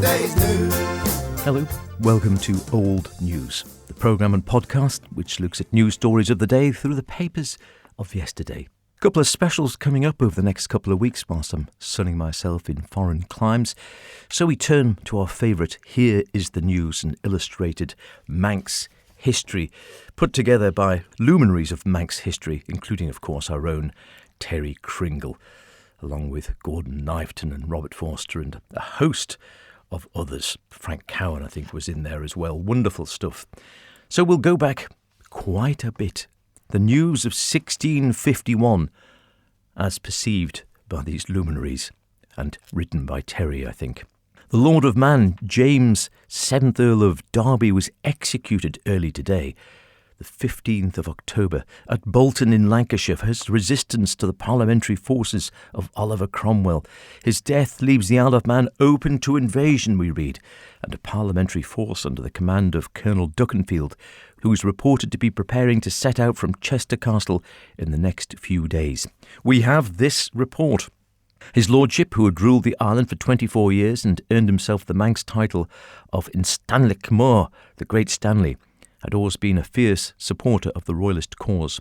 yesterday's news. Hello, welcome to Old News, the programme and podcast which looks at news stories of the day through the papers of yesterday. A couple of specials coming up over the next couple of weeks whilst I'm sunning myself in foreign climes. So we turn to our favourite Here is the News, an illustrated Manx history put together by luminaries of Manx history, including, of course, our own Terry Kringle, along with Gordon Knifton and Robert Forster and a host of others. Frank Cowan, I think, was in there as well. Wonderful stuff. So we'll go back quite a bit. The news of 1651, as perceived by these luminaries, and written by Terry, I think. The Lord of Man, James, 7th Earl of Derby, was executed early today, the 15th of October, at Bolton in Lancashire for his resistance to the parliamentary forces of Oliver Cromwell. His death leaves the Isle of Man open to invasion, we read, and a parliamentary force under the command of Colonel Duckenfield, who is reported to be preparing to set out from Chester Castle in the next few days. We have this report. His lordship, who had ruled the island for 24 years and earned himself the Manx title of Instanlic Mór, the Great Stanley, had always been a fierce supporter of the royalist cause.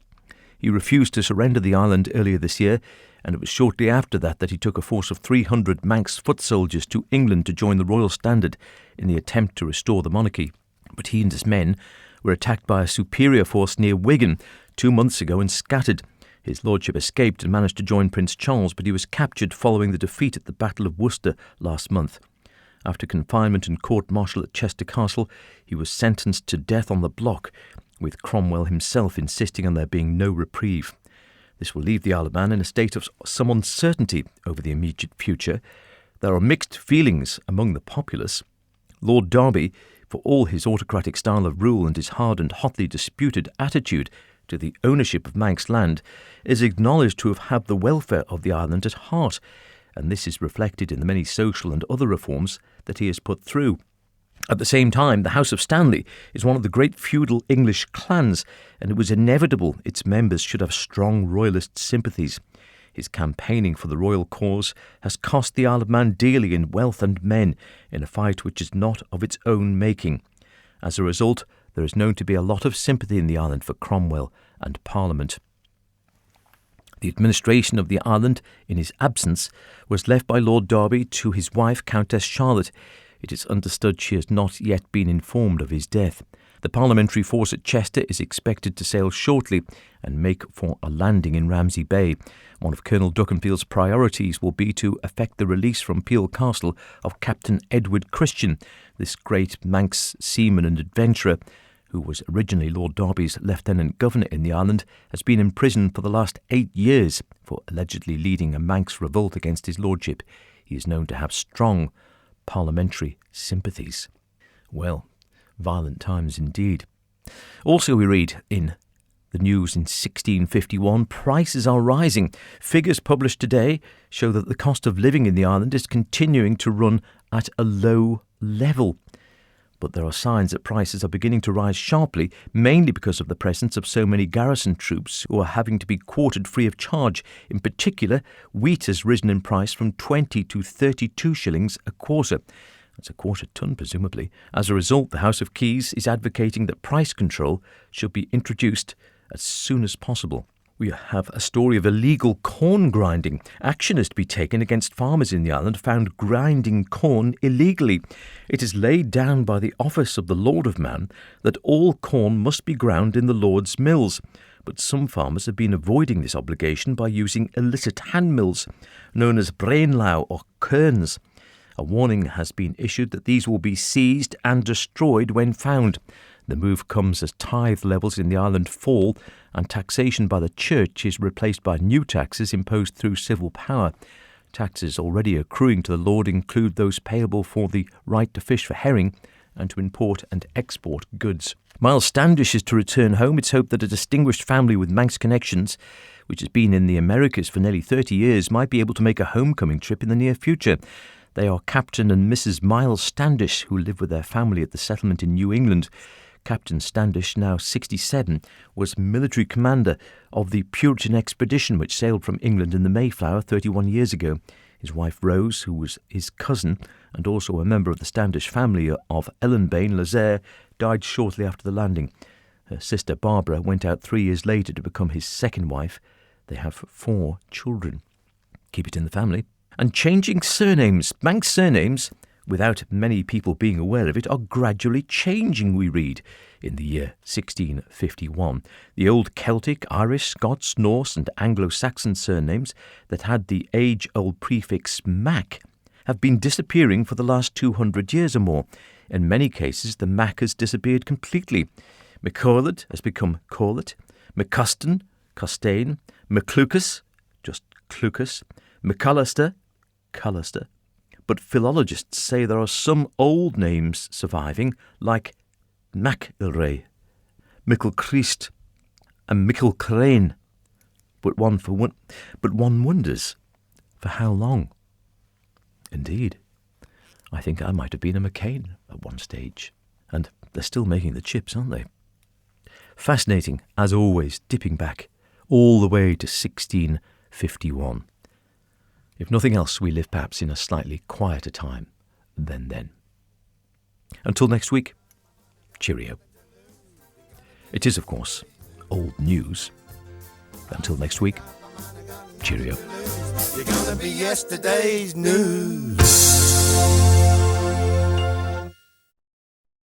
He refused to surrender the island earlier this year, and it was shortly after that he took a force of 300 Manx foot soldiers to England to join the royal standard in the attempt to restore the monarchy. But he and his men were attacked by a superior force near Wigan 2 months ago and scattered. His lordship escaped and managed to join Prince Charles, but he was captured following the defeat at the Battle of Worcester last month. After confinement and court-martial at Chester Castle, he was sentenced to death on the block, with Cromwell himself insisting on there being no reprieve. This will leave the Isle of Man in a state of some uncertainty over the immediate future. There are mixed feelings among the populace. Lord Derby, for all his autocratic style of rule and his hard and hotly disputed attitude to the ownership of Manx land, is acknowledged to have had the welfare of the island at heart, and this is reflected in the many social and other reforms that he has put through. At the same time, the House of Stanley is one of the great feudal English clans, and it was inevitable its members should have strong royalist sympathies. His campaigning for the royal cause has cost the Isle of Man dearly in wealth and men in a fight which is not of its own making. As a result, there is known to be a lot of sympathy in the island for Cromwell and Parliament. The administration of the island, in his absence, was left by Lord Derby to his wife, Countess Charlotte. It is understood she has not yet been informed of his death. The parliamentary force at Chester is expected to sail shortly and make for a landing in Ramsey Bay. One of Colonel Duckenfield's priorities will be to effect the release from Peel Castle of Captain Edward Christian, this great Manx seaman and adventurer, who was originally Lord Derby's Lieutenant Governor in the island, has been imprisoned for the last 8 years for allegedly leading a Manx revolt against his lordship. He is known to have strong parliamentary sympathies. Well, violent times indeed. Also, we read in the news in 1651, prices are rising. Figures published today show that the cost of living in the island is continuing to run at a low level. But there are signs that prices are beginning to rise sharply, mainly because of the presence of so many garrison troops who are having to be quartered free of charge. In particular, wheat has risen in price from 20 to 32 shillings a quarter. That's a quarter tonne, presumably. As a result, the House of Keys is advocating that price control should be introduced as soon as possible. We have a story of illegal corn grinding. Action is to be taken against farmers in the island found grinding corn illegally. It is laid down by the office of the Lord of Man that all corn must be ground in the Lord's mills. But some farmers have been avoiding this obligation by using illicit hand mills, known as brainlow or kerns. A warning has been issued that these will be seized and destroyed when found. The move comes as tithe levels in the island fall and taxation by the church is replaced by new taxes imposed through civil power. Taxes already accruing to the Lord include those payable for the right to fish for herring and to import and export goods. Miles Standish is to return home. It's hoped that a distinguished family with Manx connections, which has been in the Americas for nearly 30 years, might be able to make a homecoming trip in the near future. They are Captain and Mrs. Miles Standish, who live with their family at the settlement in New England. Captain Standish, now 67, was military commander of the Puritan expedition which sailed from England in the Mayflower 31 years ago. His wife Rose, who was his cousin and also a member of the Standish family of Ellenbane, Lazaire, died shortly after the landing. Her sister Barbara went out 3 years later to become his second wife. They have 4 children. Keep it in the family. And changing surnames. Manx surnames, without many people being aware of it, are gradually changing, we read, in the year 1651. The old Celtic, Irish, Scots, Norse and Anglo-Saxon surnames that had the age-old prefix Mac have been disappearing for the last 200 years or more. In many cases, the Mac has disappeared completely. McCorlett has become Corlett, McCuston, Costain, McClucas, just Clucas, McCullister, Cullister. But philologists say there are some old names surviving, like MacIlray, Michelchrist, and Michelcrane. But one wonders, for how long? Indeed, I think I might have been a McCain at one stage. And they're still making the chips, aren't they? Fascinating, as always, dipping back all the way to 1651. If nothing else, we live perhaps in a slightly quieter time than then. Until next week, cheerio. It is, of course, old news. Until next week, cheerio. You're gonna be yesterday's news.